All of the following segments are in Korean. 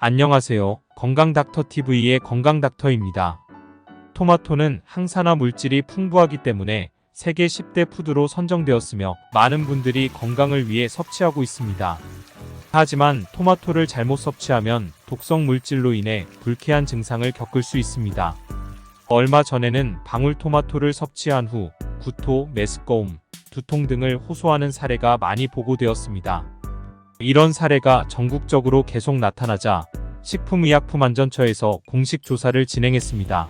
안녕하세요. 건강닥터TV의 건강닥터입니다. 토마토는 항산화 물질이 풍부하기 때문에 세계 10대 푸드로 선정되었으며 많은 분들이 건강을 위해 섭취하고 있습니다. 하지만 토마토를 잘못 섭취하면 독성 물질로 인해 불쾌한 증상을 겪을 수 있습니다. 얼마 전에는 방울토마토를 섭취한 후 구토, 메스꺼움, 두통 등을 호소하는 사례가 많이 보고되었습니다. 이런 사례가 전국적으로 계속 나타나자 식품의약품안전처에서 공식 조사를 진행했습니다.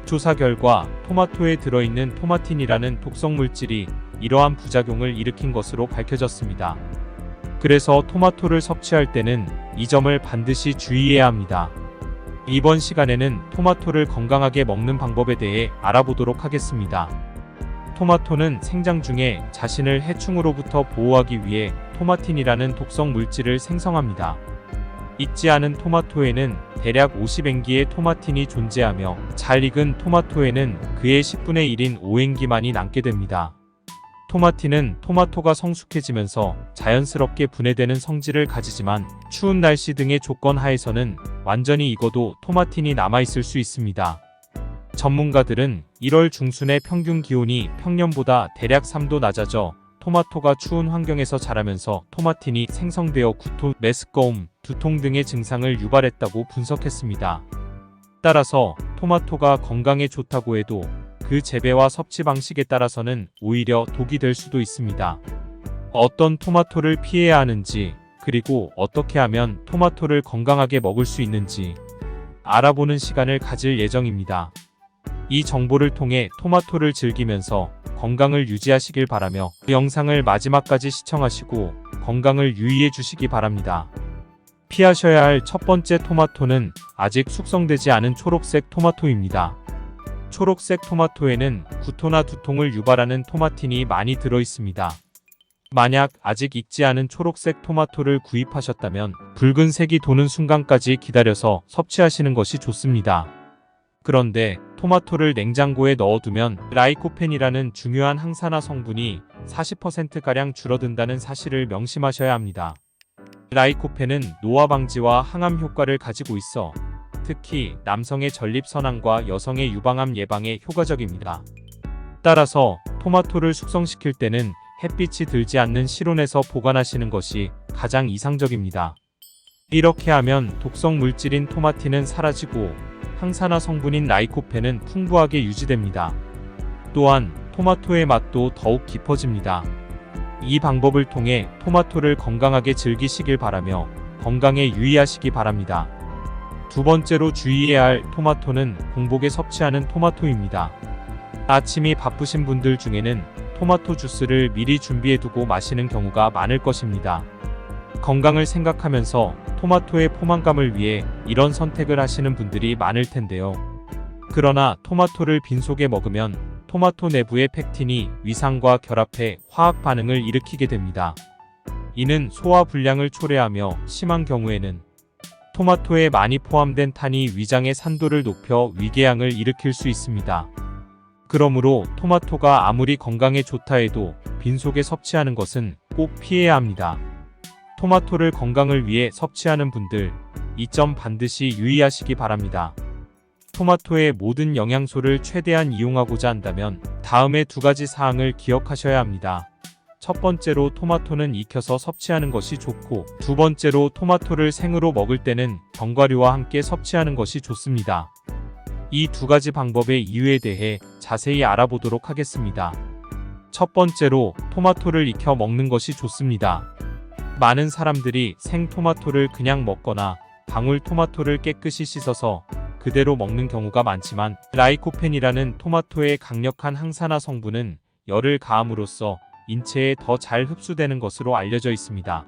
조사 결과 토마토에 들어있는 토마틴이라는 독성 물질이 이러한 부작용을 일으킨 것으로 밝혀졌습니다. 그래서 토마토를 섭취할 때는 이 점을 반드시 주의해야 합니다. 이번 시간에는 토마토를 건강하게 먹는 방법에 대해 알아보도록 하겠습니다. 토마토는 생장 중에 자신을 해충으로부터 보호하기 위해 토마틴이라는 독성 물질을 생성합니다. 익지 않은 토마토에는 대략 50행기의 토마틴이 존재하며 잘 익은 토마토에는 그의 10분의 1인 5행기만이 남게 됩니다. 토마틴은 토마토가 성숙해지면서 자연스럽게 분해되는 성질을 가지지만 추운 날씨 등의 조건 하에서는 완전히 익어도 토마틴이 남아있을 수 있습니다. 전문가들은 1월 중순의 평균 기온이 평년보다 대략 3도 낮아져 토마토가 추운 환경에서 자라면서 토마틴이 생성되어 구토, 메스꺼움, 두통 등의 증상을 유발했다고 분석했습니다. 따라서 토마토가 건강에 좋다고 해도 그 재배와 섭취 방식에 따라서는 오히려 독이 될 수도 있습니다. 어떤 토마토를 피해야 하는지, 그리고 어떻게 하면 토마토를 건강하게 먹을 수 있는지 알아보는 시간을 가질 예정입니다. 이 정보를 통해 토마토를 즐기면서 건강을 유지하시길 바라며 영상을 마지막까지 시청하시고 건강을 유의해 주시기 바랍니다. 피하셔야 할 첫 번째 토마토는 아직 숙성되지 않은 초록색 토마토입니다. 초록색 토마토에는 구토나 두통을 유발하는 토마틴이 많이 들어 있습니다. 만약 아직 익지 않은 초록색 토마토를 구입하셨다면 붉은색이 도는 순간까지 기다려서 섭취하시는 것이 좋습니다. 그런데 토마토를 냉장고에 넣어두면 라이코펜이라는 중요한 항산화 성분이 40%가량 줄어든다는 사실을 명심하셔야 합니다. 라이코펜은 노화 방지와 항암 효과를 가지고 있어 특히 남성의 전립선암과 여성의 유방암 예방에 효과적입니다. 따라서 토마토를 숙성시킬 때는 햇빛이 들지 않는 실온에서 보관하시는 것이 가장 이상적입니다. 이렇게 하면 독성 물질인 토마틴은 사라지고 항산화 성분인 라이코펜은 풍부하게 유지됩니다. 또한 토마토의 맛도 더욱 깊어집니다. 이 방법을 통해 토마토를 건강하게 즐기시길 바라며 건강에 유의하시기 바랍니다. 두 번째로 주의해야 할 토마토는 공복에 섭취하는 토마토입니다. 아침이 바쁘신 분들 중에는 토마토 주스를 미리 준비해두고 마시는 경우가 많을 것입니다. 건강을 생각하면서 토마토의 포만감을 위해 이런 선택을 하시는 분들이 많을 텐데요. 그러나 토마토를 빈속에 먹으면 토마토 내부의 펙틴이 위산과 결합해 화학 반응을 일으키게 됩니다. 이는 소화 불량을 초래하며 심한 경우에는 토마토에 많이 포함된 탄이 위장의 산도를 높여 위궤양을 일으킬 수 있습니다. 그러므로 토마토가 아무리 건강에 좋다 해도 빈속에 섭취하는 것은 꼭 피해야 합니다. 토마토를 건강을 위해 섭취하는 분들, 이 점 반드시 유의하시기 바랍니다. 토마토의 모든 영양소를 최대한 이용하고자 한다면 다음의 두 가지 사항을 기억하셔야 합니다. 첫 번째로 토마토는 익혀서 섭취하는 것이 좋고, 두 번째로 토마토를 생으로 먹을 때는 견과류와 함께 섭취하는 것이 좋습니다. 이 두 가지 방법의 이유에 대해 자세히 알아보도록 하겠습니다. 첫 번째로 토마토를 익혀 먹는 것이 좋습니다. 많은 사람들이 생토마토를 그냥 먹거나 방울토마토를 깨끗이 씻어서 그대로 먹는 경우가 많지만 라이코펜이라는 토마토의 강력한 항산화 성분은 열을 가함으로써 인체에 더 잘 흡수되는 것으로 알려져 있습니다.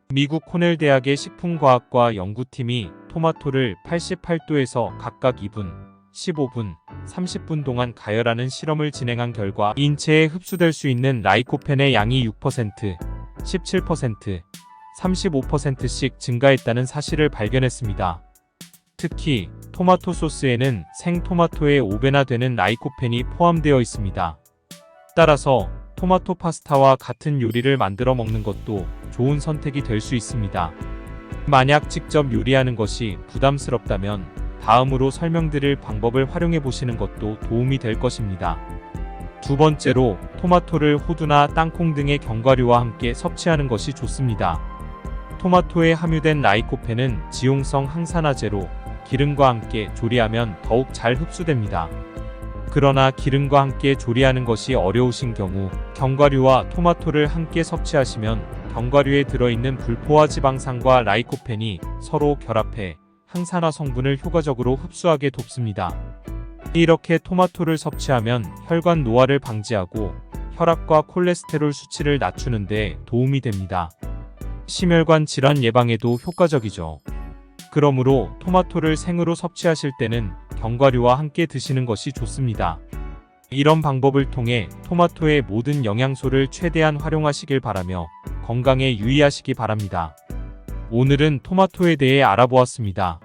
미국 코넬 대학의 식품과학과 연구팀이 토마토를 88도에서 각각 2분, 15분, 30분 동안 가열하는 실험을 진행한 결과 인체에 흡수될 수 있는 라이코펜의 양이 6%, 17%, 35%씩 증가했다는 사실을 발견했습니다. 특히 토마토 소스에는 생토마토의 5배나 되는 라이코펜이 포함되어 있습니다. 따라서 토마토 파스타와 같은 요리를 만들어 먹는 것도 좋은 선택이 될 수 있습니다. 만약 직접 요리하는 것이 부담스럽다면 다음으로 설명드릴 방법을 활용해 보시는 것도 도움이 될 것입니다. 두 번째로, 토마토를 호두나 땅콩 등의 견과류와 함께 섭취하는 것이 좋습니다. 토마토에 함유된 라이코펜은 지용성 항산화제로 기름과 함께 조리하면 더욱 잘 흡수됩니다. 그러나 기름과 함께 조리하는 것이 어려우신 경우 견과류와 토마토를 함께 섭취하시면 견과류에 들어있는 불포화 지방산과 라이코펜이 서로 결합해 항산화 성분을 효과적으로 흡수하게 돕습니다. 이렇게 토마토를 섭취하면 혈관 노화를 방지하고 혈압과 콜레스테롤 수치를 낮추는 데 도움이 됩니다. 심혈관 질환 예방에도 효과적이죠. 그러므로 토마토를 생으로 섭취하실 때는 견과류와 함께 드시는 것이 좋습니다. 이런 방법을 통해 토마토의 모든 영양소를 최대한 활용하시길 바라며 건강에 유의하시기 바랍니다. 오늘은 토마토에 대해 알아보았습니다.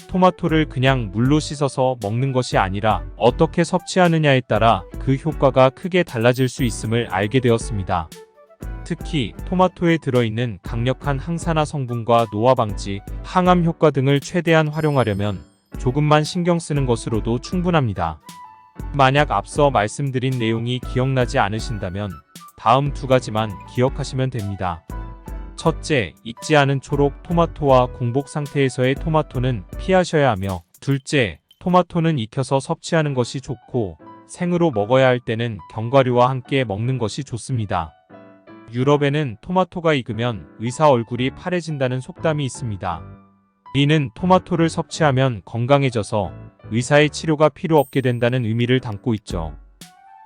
토마토를 그냥 물로 씻어서 먹는 것이 아니라 어떻게 섭취하느냐에 따라 그 효과가 크게 달라질 수 있음을 알게 되었습니다. 특히 토마토에 들어있는 강력한 항산화 성분과 노화 방지, 항암 효과 등을 최대한 활용하려면 조금만 신경 쓰는 것으로도 충분합니다. 만약 앞서 말씀드린 내용이 기억나지 않으신다면 다음 두 가지만 기억하시면 됩니다. 첫째, 익지 않은 초록 토마토와 공복 상태에서의 토마토는 피하셔야 하며, 둘째, 토마토는 익혀서 섭취하는 것이 좋고 생으로 먹어야 할 때는 견과류와 함께 먹는 것이 좋습니다. 유럽에는 토마토가 익으면 의사 얼굴이 파래진다는 속담이 있습니다. 이는 토마토를 섭취하면 건강해져서 의사의 치료가 필요 없게 된다는 의미를 담고 있죠.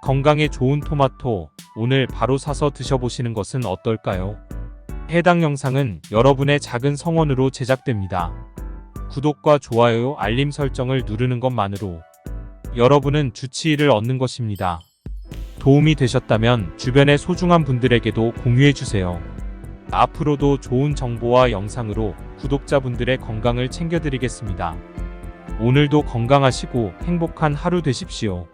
건강에 좋은 토마토, 오늘 바로 사서 드셔보시는 것은 어떨까요? 해당 영상은 여러분의 작은 성원으로 제작됩니다. 구독과 좋아요, 알림 설정을 누르는 것만으로 여러분은 주치의를 얻는 것입니다. 도움이 되셨다면 주변의 소중한 분들에게도 공유해주세요. 앞으로도 좋은 정보와 영상으로 구독자분들의 건강을 챙겨드리겠습니다. 오늘도 건강하시고 행복한 하루 되십시오.